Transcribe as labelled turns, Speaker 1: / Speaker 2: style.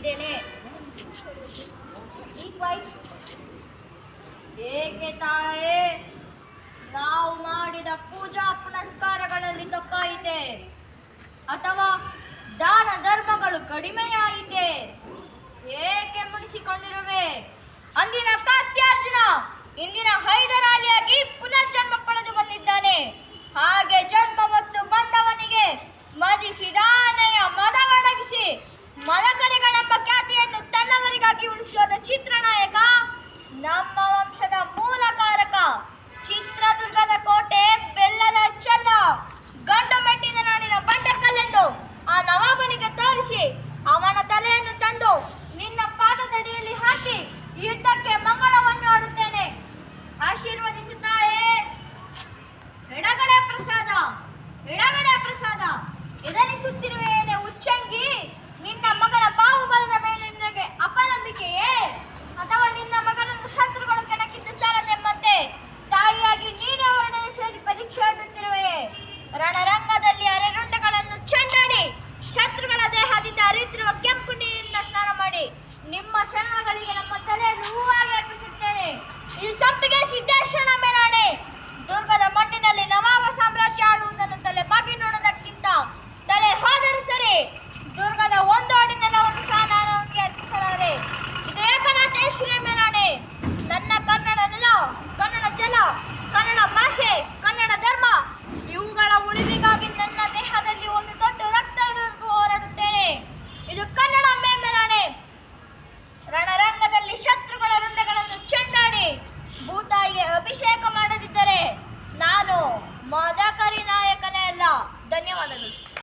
Speaker 1: ಬಂದಿದ್ದೇನೆ. ಏಕೆ ತಾಯೇ, ನಾವು ಮಾಡಿದ ಪೂಜಾ ಪುನಸ್ಕಾರಗಳಲ್ಲಿ ತಪ್ಪಾಯಿತೆ ಅಥವಾ ದಾನ ಧರ್ಮಗಳು ಕಡಿಮೆಯಾಯಿತೆ? ಏಕೆ ಮುನಿಸಿಕೊಂಡಿರುವೆ? ಅಂದಿನ ಕಾತ್ಯಾರ್ಜುನ ಇಂದಿನ ಹೈದರಾಲಿಯಾಗಿ ಪುನರ್ಜನ್ಮ ಪಡೆದು ಬಂದಿದ್ದಾನೆ. ಹಾಗೆ ಜನ್ಮ ಮತ್ತು ಬಂದವನಿಗೆ